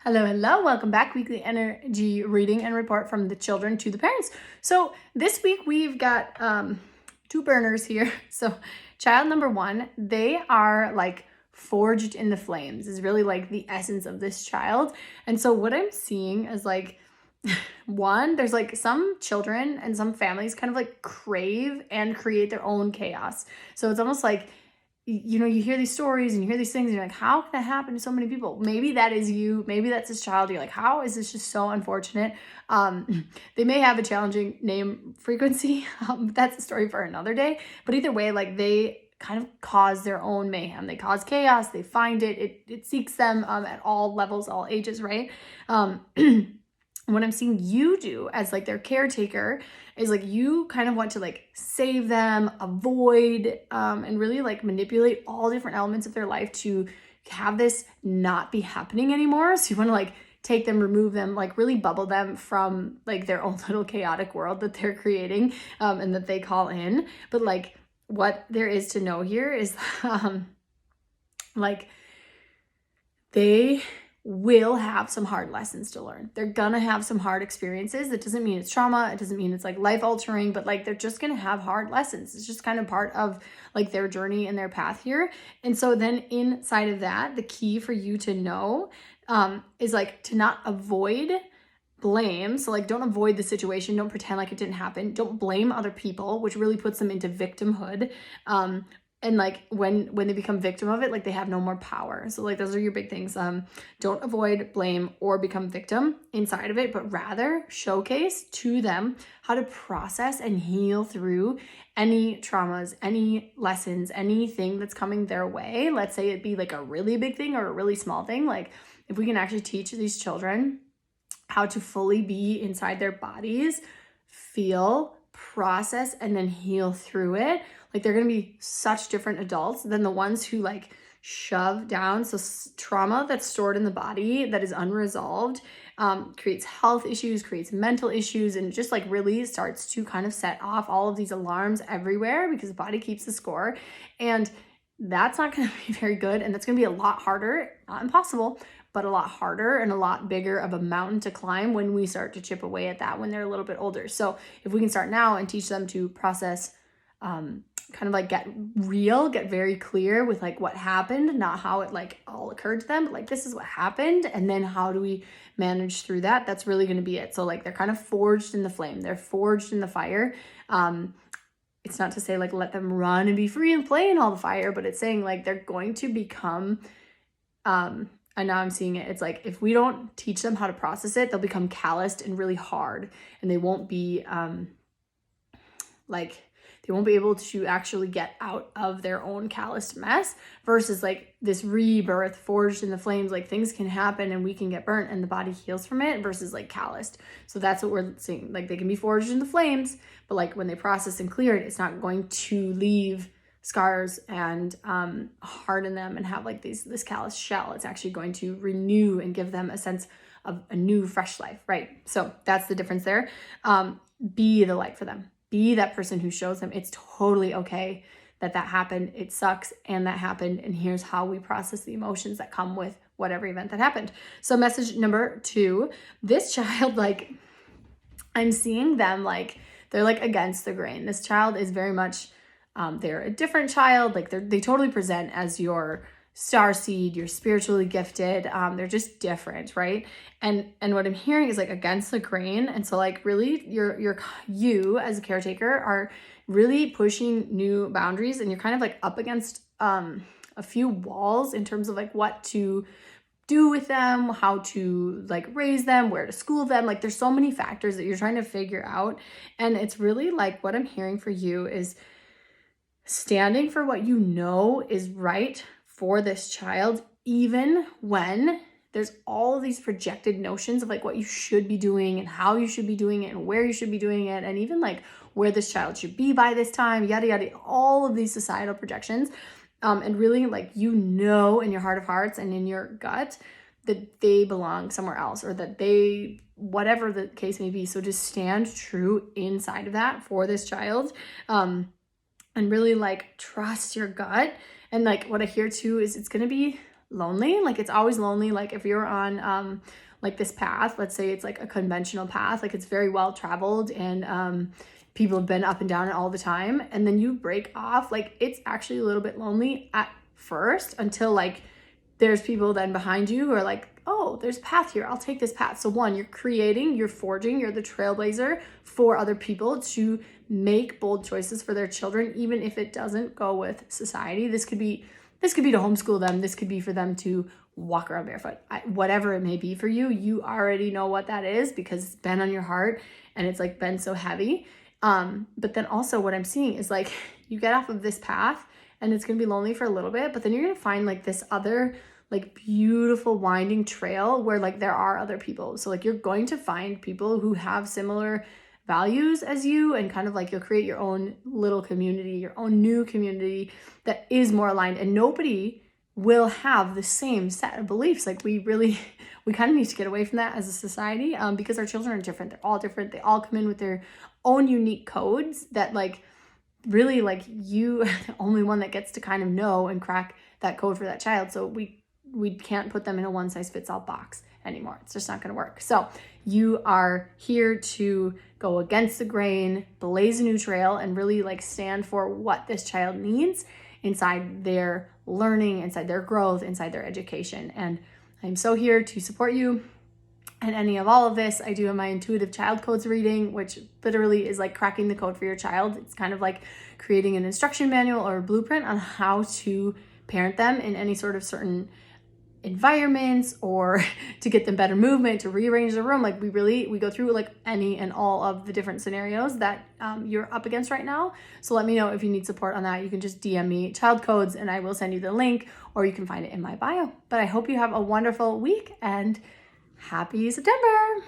Hello. Welcome back. Weekly energy reading and report from the children to the parents. So this week we've got two burners here. So child number one, they are like forged in the flames is really like the essence of this child. And so what I'm seeing is like, one, there's like some children and some families kind of like crave and create their own chaos. So it's almost like, you know, you hear these stories and you hear these things and you're like, how can that happen to so many people? Maybe that is you, maybe that's this child. You're like, how is this just so unfortunate? They may have a challenging name frequency. That's a story for another day. But either way, like they kind of cause their own mayhem. They cause chaos. They find it seeks them at all levels, all ages, right? What I'm seeing you do as like their caretaker is like you kind of want to like save them, avoid, and really like manipulate all different elements of their life to have this not be happening anymore. So you want to like take them, remove them, like really bubble them from like their own little chaotic world that they're creating and that they call in. But like what there is to know here is like they will have some hard lessons to learn. They're gonna have some hard experiences. It doesn't mean it's trauma. It doesn't mean it's like life altering, but like they're just gonna have hard lessons. It's just kind of part of like their journey and their path here. And so then inside of that, the key for you to know is like to not avoid blame. So like don't avoid the situation. Don't pretend like it didn't happen. Don't blame other people, which really puts them into victimhood. And like when they become victim of it, like they have no more power. So like those are your big things. Don't avoid, blame, or become victim inside of it, but rather showcase to them how to process and heal through any traumas, any lessons, anything that's coming their way. Let's say it be like a really big thing or a really small thing. Like if we can actually teach these children how to fully be inside their bodies, feel, process, and then heal through it, like they're going to be such different adults than the ones who like shove down. So trauma that's stored in the body that is unresolved creates health issues, creates mental issues, and just like really starts to kind of set off all of these alarms everywhere because the body keeps the score. And that's not going to be very good. And that's going to be a lot harder, not impossible, but a lot harder and a lot bigger of a mountain to climb when we start to chip away at that when they're a little bit older. So if we can start now and teach them to process, kind of like get real, get very clear with like what happened, not how it like all occurred to them, but like this is what happened. And then how do we manage through that? That's really going to be it. So like they're kind of forged in the flame. They're forged in the fire. It's not to say like let them run and be free and play in all the fire, but it's saying like they're going to become, and now I'm seeing it. It's like if we don't teach them how to process it, they'll become calloused and really hard, and they won't be they won't be able to actually get out of their own calloused mess versus like this rebirth forged in the flames. Like things can happen and we can get burnt and the body heals from it versus like calloused. So that's what we're seeing. Like they can be forged in the flames, but like when they process and clear it, it's not going to leave scars and harden them and have like this callous shell. It's actually going to renew and give them a sense of a new fresh life, right? So that's the difference there. Be the light for them. Be that person who shows them it's totally okay that happened. It sucks and that happened. And here's how we process the emotions that come with whatever event that happened. So message number 2, this child, like I'm seeing them like they're like against the grain. This child is very much, they're a different child. Like they totally present as your starseed, you're spiritually gifted. They're just different, right? And what I'm hearing is like against the grain. And so like really you as a caretaker are really pushing new boundaries, and you're kind of like up against a few walls in terms of like what to do with them, how to like raise them, where to school them. Like there's so many factors that you're trying to figure out. And it's really like what I'm hearing for you is standing for what you know is right for this child, even when there's all of these projected notions of like what you should be doing and how you should be doing it and where you should be doing it, and even like where this child should be by this time, yada, yada, all of these societal projections. And really like, you know, in your heart of hearts and in your gut that they belong somewhere else, or that they, whatever the case may be. So just stand true inside of that for this child. And really like trust your gut. And like what I hear too is it's going to be lonely. Like it's always lonely. Like if you're on like this path, let's say it's like a conventional path, like it's very well traveled and people have been up and down it all the time, and then you break off, like it's actually a little bit lonely at first until like there's people then behind you who are like, oh, there's a path here, I'll take this path. So one, you're creating, you're forging, you're the trailblazer for other people to make bold choices for their children, even if it doesn't go with society. This could be to homeschool them. This could be for them to walk around barefoot. Whatever it may be for you, you already know what that is because it's been on your heart and it's like been so heavy. But then also what I'm seeing is like you get off of this path and it's going to be lonely for a little bit, but then you're going to find like this other like beautiful winding trail where like there are other people. So like you're going to find people who have similar values as you, and kind of like you'll create your own little community, your own new community that is more aligned, and nobody will have the same set of beliefs. Like we kind of need to get away from that as a society, because our children are different. They're all different. They all come in with their own unique codes that like really like you are the only one that gets to kind of know and crack that code for that child. So we can't put them in a one size fits all box anymore. It's just not going to work. So you are here to go against the grain, blaze a new trail, and really like stand for what this child needs inside their learning, inside their growth, inside their education. And I'm so here to support you and any of all of this. I do have my intuitive child codes reading, which literally is like cracking the code for your child. It's kind of like creating an instruction manual or a blueprint on how to parent them in any sort of certain environments, or to get them better movement, to rearrange the room. Like we go through like any and all of the different scenarios that you're up against right now. So let me know if you need support on that. You can just DM me child codes and I will send you the link, or you can find it in my bio. But I hope you have a wonderful week and happy September.